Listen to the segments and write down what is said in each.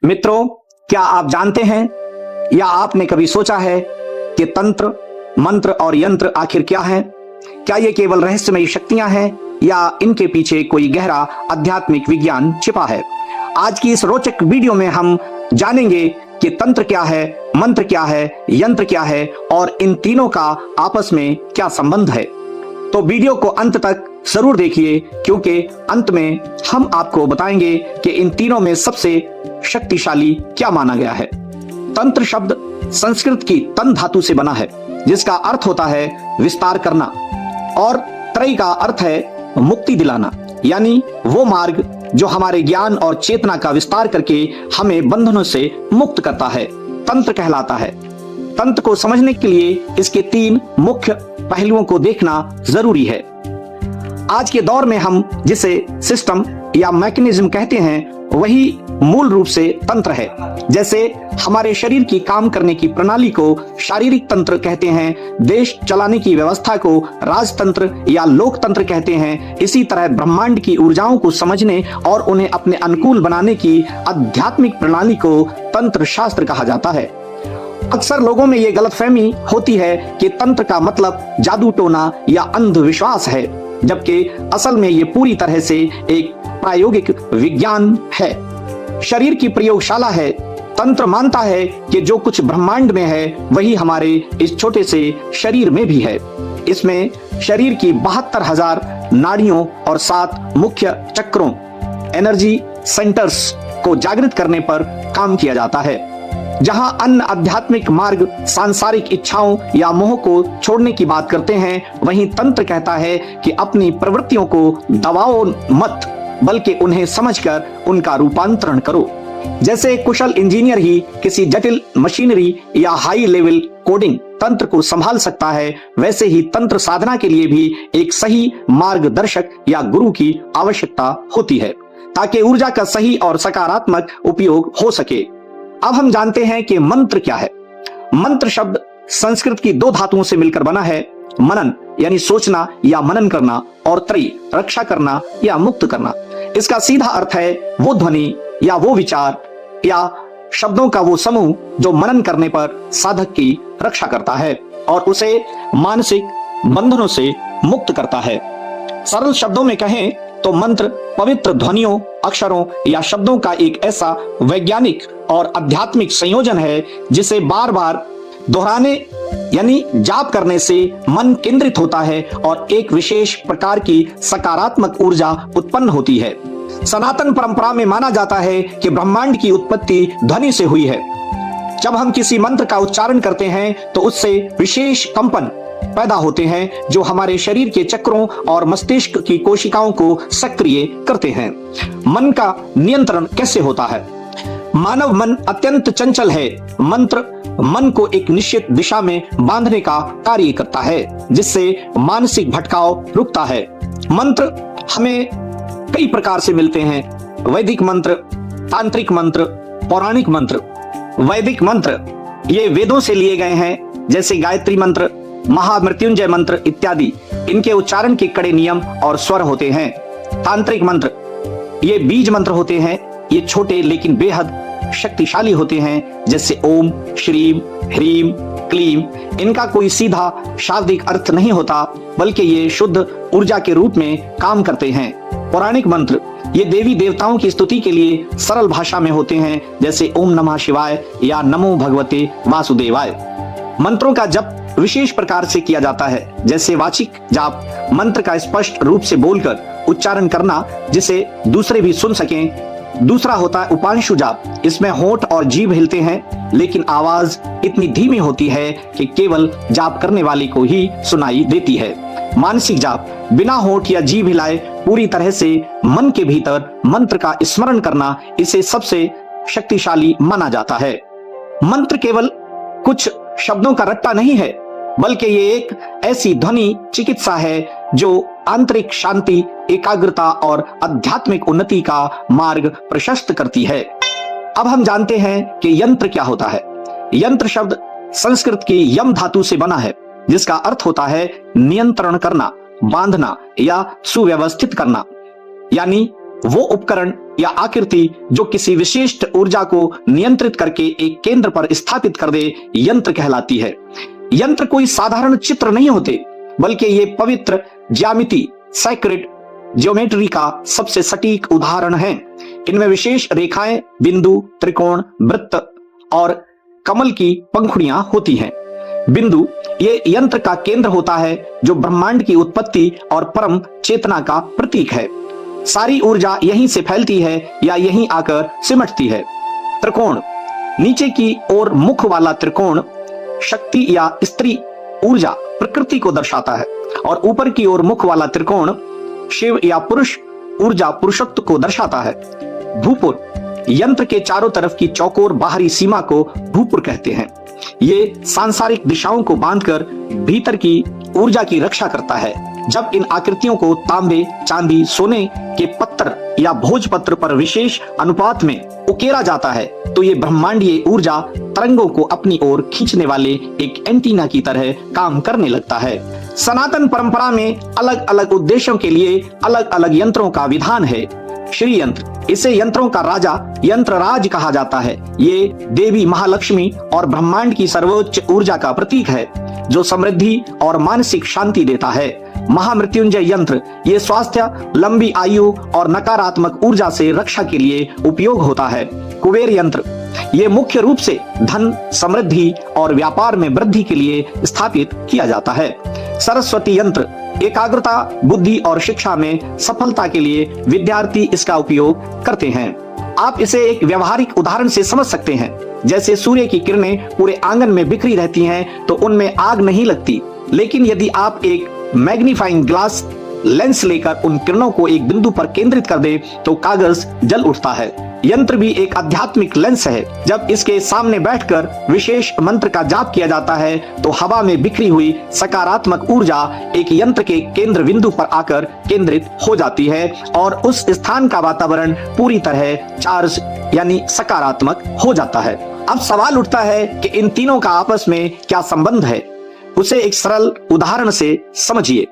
मित्रों, क्या आप जानते हैं या आपने कभी सोचा है कि तंत्र, मंत्र और यंत्र आखिर क्या है? क्या ये केवल रहस्यमयी शक्तियां हैं या इनके पीछे कोई गहरा आध्यात्मिक विज्ञान छिपा है? आज की इस रोचक वीडियो में हम जानेंगे कि तंत्र क्या है, मंत्र क्या है, यंत्र क्या है और इन तीनों का आपस में क्या संबंध है। तो वीडियो को अंत तक जरूर देखिए, क्योंकि अंत में हम आपको बताएंगे कि इन तीनों में सबसे शक्तिशाली क्या माना गया है। तंत्र शब्द संस्कृत की तन धातु से बना है, जिसका अर्थ होता है विस्तार करना, और त्रय का अर्थ है मुक्ति दिलाना, यानी वो मार्ग जो हमारे ज्ञान और चेतना का विस्तार करके हमें बंधनों से मुक्त करता है, तंत्र कहलाता है। तंत्र को समझने के लिए इसके तीन मुख्य पहलुओं को देखना जरूरी है। आज के दौर में हम जिसे सिस्टम या मैकेनिज्म कहते हैं, वही मूल रूप से तंत्र है। जैसे हमारे शरीर की काम करने की प्रणाली को शारीरिक तंत्र कहते हैं, देश चलाने की व्यवस्था को राजतंत्र या लोकतंत्र कहते हैं, इसी तरह ब्रह्मांड की ऊर्जाओं को समझने और उन्हें अपने अनुकूल बनाने की आध्यात्मिक प्रणाली को तंत्र शास्त्र कहा जाता है। अक्सर लोगों में ये गलतफहमी होती है कि तंत्र का मतलब जादू टोना या अंधविश्वास है, जबकि असल में ये पूरी तरह से एक प्रायोगिक विज्ञान है, शरीर की प्रयोगशाला है। तंत्र मानता है कि जो कुछ ब्रह्मांड में है वही हमारे इस छोटे से शरीर में भी है। इसमें शरीर की 72,000 नाड़ियों और 7 मुख्य चक्रों, एनर्जी सेंटर्स को जागृत करने पर काम किया जाता है। जहां अन्य आध्यात्मिक मार्ग सांसारिक इच्छाओं या मोह को छोड़ने की बात करते हैं, वहीं तंत्र कहता है कि अपनी प्रवृत्तियों को दबाओ मत, बल्कि उन्हें समझकर उनका रूपांतरण करो। जैसे कुशल इंजीनियर ही किसी जटिल मशीनरी या हाई लेवल कोडिंग तंत्र को संभाल सकता है, वैसे ही तंत्र साधना के लिए भी एक सही मार्गदर्शक या गुरु की आवश्यकता होती है, ताकि ऊर्जा का सही और सकारात्मक उपयोग हो सके। अब हम जानते हैं कि मंत्र क्या है। मंत्र शब्द संस्कृत की 2 धातुओं से मिलकर बना है, मनन यानी सोचना या मनन करना, और त्रयी रक्षा करना या मुक्त करना। इसका सीधा अर्थ है वो ध्वनि या वो विचार या शब्दों का वो समूह जो मनन करने पर साधक की रक्षा करता है और उसे मानसिक बंधनों से मुक्त करता है। सरल शब्दों में कहें तो मंत्र पवित्र ध्वनियों, अक्षरों या शब्दों का एक ऐसा वैज्ञानिक और आध्यात्मिक संयोजन है जिसे बार बार दोहराने यानी जाप करने से मन केंद्रित होता है और एक विशेष प्रकार की सकारात्मक ऊर्जा उत्पन्न होती है। सनातन परंपरा में माना जाता है कि ब्रह्मांड की उत्पत्ति ध्वनि से हुई है। जब हम किसी मंत्र का उच्चारण करते हैं तो उससे विशेष कंपन पैदा होते हैं जो हमारे शरीर के चक्रों और मस्तिष्क की कोशिकाओं को सक्रिय करते हैं। मन का नियंत्रण कैसे होता है? मानव मन अत्यंत चंचल है। मंत्र मन को एक निश्चित दिशा में बांधने का कार्य करता है, जिससे मानसिक भटकाव रुकता है। मंत्र हमें कई प्रकार से मिलते हैं: वैदिक मंत्र, तांत्रिक मंत्र, पौराणिक मंत्र। वैदिक मंत्र ये वेदों से लिए गए हैं, जैसे गायत्री मंत्र, महामृत्युंजय मंत्र इत्यादि। इनके उच्चारण के कड़े नियम और स्वर होते हैं। तांत्रिक मंत्र ये बीज मंत्र होते हैं। ये छोटे लेकिन बेहद शक्तिशाली होते हैं, जैसे ओम, श्रीम, ह्रीम, क्लीम। इनका कोई सीधा शाब्दिक अर्थ नहीं होता, बल्कि ये शुद्ध ऊर्जा के रूप में काम करते हैं। पौराणिक मंत्र ये देवी देवताओं की स्तुति के लिए सरल भाषा में होते हैं, जैसे ओम नमः शिवाय या नमो भगवते वासुदेवाय। मंत्रों का जप विशेष प्रकार से किया जाता है, जैसे वाचिक जाप, मंत्र का स्पष्ट रूप से बोलकर उच्चारण करना जिसे दूसरे भी सुन सकें। दूसरा होता है उपांशु जाप। इसमें होंठ और जीभ हिलते हैं, लेकिन आवाज इतनी धीमी होती है कि केवल जाप करने वाले को ही सुनाई देती है। मानसिक जाप बिना होंठ या जीभ हिलाए पूरी तरह से मन के भीतर मंत्र का स्मरण करना, इसे सबसे शक्तिशाली माना जाता है। मंत्र केवल कुछ शब्दों का रट्टा नहीं है, बल्कि ये एक ऐसी ध्वनि चिकित्सा है जो आंतरिक शांति, एकाग्रता और आध्यात्मिक उन्नति का मार्ग प्रशस्त करती है। अब हम जानते हैं कि यंत्र क्या होता है। यंत्र शब्द संस्कृत की यम धातु से बना है, जिसका अर्थ होता है नियंत्रण करना, बांधना या सुव्यवस्थित करना। यानी वो उपकरण या आकृति जो किसी विशिष्ट ऊर्जा को नियंत्रित करके एक केंद्र पर स्थापित कर दे, यंत्र कहलाती है। यंत्र कोई साधारण चित्र नहीं होते, बल्कि ये पवित्र ज्यामिति, सैक्रेड ज्योमेट्री का सबसे सटीक उदाहरण है। इनमें विशेष रेखाएं, बिंदु, त्रिकोण, वृत्त और कमल की पंखुड़ियां होती हैं। बिंदु ये यंत्र का केंद्र होता है, जो ब्रह्मांड की उत्पत्ति और परम चेतना का प्रतीक है। सारी ऊर्जा यहीं से फैलती है या यहीं आकर सिमटती है। त्रिकोण, नीचे की ओर मुख वाला त्रिकोण शक्ति या स्त्री ऊर्जा, प्रकृति को दर्शाता है, और ऊपर की ओर मुख वाला त्रिकोण शिव या पुरुष ऊर्जा, पुरुषत्व को दर्शाता है। भूपुर, यंत्र के चारों तरफ की चौकोर बाहरी सीमा को भूपुर कहते हैं। ये सांसारिक दिशाओं को बांधकर भीतर की ऊर्जा की रक्षा करता है। जब इन आकृतियों को तांबे, चांदी, सोने के पत्थर या भोजपत्र पर विशेष अनुपात में उकेरा जाता है, तो ये ब्रह्मांडीय ऊर्जा तरंगों को अपनी ओर खींचने वाले एक एंटीना की तरह काम करने लगता है। सनातन परंपरा में अलग अलग उद्देश्यों के लिए अलग अलग यंत्रों का विधान है। श्री यंत्र, इसे यंत्रों का राजा, यंत्रराज कहा जाता है। ये देवी महालक्ष्मी और ब्रह्मांड की सर्वोच्च ऊर्जा का प्रतीक है, जो समृद्धि और मानसिक शांति देता है। महामृत्युंजय यंत्र, ये स्वास्थ्य, लंबी आयु और नकारात्मक ऊर्जा से रक्षा के लिए उपयोग होता है। कुबेर यंत्र, ये मुख्य रूप से धन, समृद्धि और व्यापार में वृद्धि के लिए स्थापित किया जाता है। सरस्वती यंत्र, एकाग्रता, बुद्धि और शिक्षा में सफलता के लिए विद्यार्थी इसका उपयोग करते हैं। आप इसे एक व्यवहारिक उदाहरण से समझ सकते हैं। जैसे सूर्य की किरणें पूरे आंगन में बिखरी रहती हैं, तो उनमें आग नहीं लगती, लेकिन यदि आप एक मैग्नीफाइंग ग्लास लेंस लेकर उन किरणों को एक बिंदु पर केंद्रित कर दे, तो कागज जल उठता है। यंत्र भी एक आध्यात्मिक लेंस है। जब इसके सामने बैठकर विशेष मंत्र का जाप किया जाता है, तो हवा में बिखरी हुई सकारात्मक ऊर्जा एक यंत्र के केंद्र बिंदु पर आकर केंद्रित हो जाती है, और उस स्थान का वातावरण पूरी तरह चार्ज यानी सकारात्मक हो जाता है। अब सवाल उठता है कि इन तीनों का आपस में क्या संबंध है। उसे एक सरल उदाहरण से समझिए।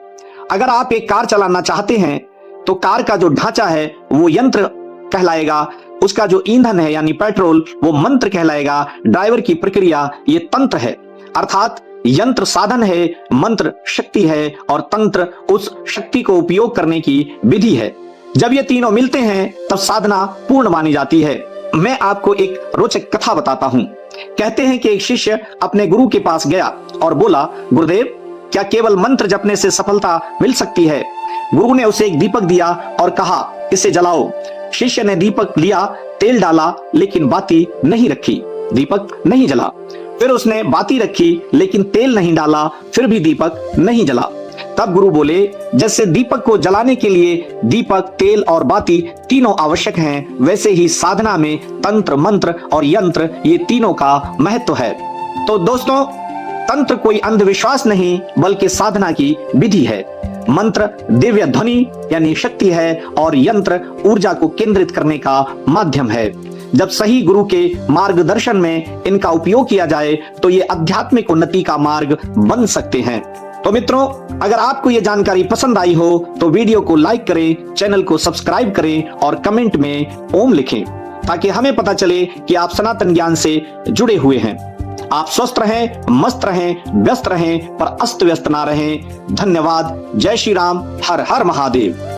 अगर आप एक कार चलाना चाहते हैं, तो कार का जो ढांचा है वो यंत्र कहलाएगा, उसका जो ईंधन है यानी पेट्रोल वो मंत्र कहलाएगा, ड्राइवर की प्रक्रिया ये तंत्र है। अर्थात यंत्र साधन है, मंत्र शक्ति है, और तंत्र उस शक्ति को उपयोग करने की विधि है। जब ये तीनों मिलते हैं तब साधना पूर्ण मानी जाती है। मैं आपको एक रोचक कथा बताता हूँ। कहते हैं कि एक शिष्य अपने गुरु के पास गया और बोला, गुरुदेव, क्या केवल मंत्र जपने से सफलता मिल सकती है? गुरु ने उसे एक दीपक दिया और कहा, इसे जलाओ। शिष्य ने दीपक लिया, तेल डाला, लेकिन बाती नहीं रखी, दीपक नहीं जला। फिर उसने बाती रखी, लेकिन तेल नहीं डाला, फिर भी दीपक नहीं जला। तब गुरु बोले, जैसे दीपक को जलाने के लिए दीपक, तेल और बाती तीनों आवश्यक हैं, वैसे ही साधना में तंत्र, मंत्र और यंत्र ये तीनों का महत्व है। तो दोस्तों, तंत्र कोई अंधविश्वास नहीं, बल्कि साधना की विधि है। मंत्र दिव्य ध्वनि यानी शक्ति है, और यंत्र ऊर्जा को केंद्रित करने का माध्यम है। जब सही गुरु के मार्गदर्शन में इनका उपयोग किया जाए, तो ये आध्यात्मिक उन्नति का मार्ग बन सकते हैं। तो मित्रों, अगर आपको ये जानकारी पसंद आई हो तो वीडियो को लाइक करें, चैनल को सब्सक्राइब करें और कमेंट में ओम लिखें, ताकि हमें पता चले कि आप सनातन ज्ञान से जुड़े हुए हैं। आप स्वस्थ रहें, मस्त रहें, व्यस्त रहें, पर अस्त व्यस्त ना रहें। धन्यवाद। जय श्री राम। हर हर महादेव।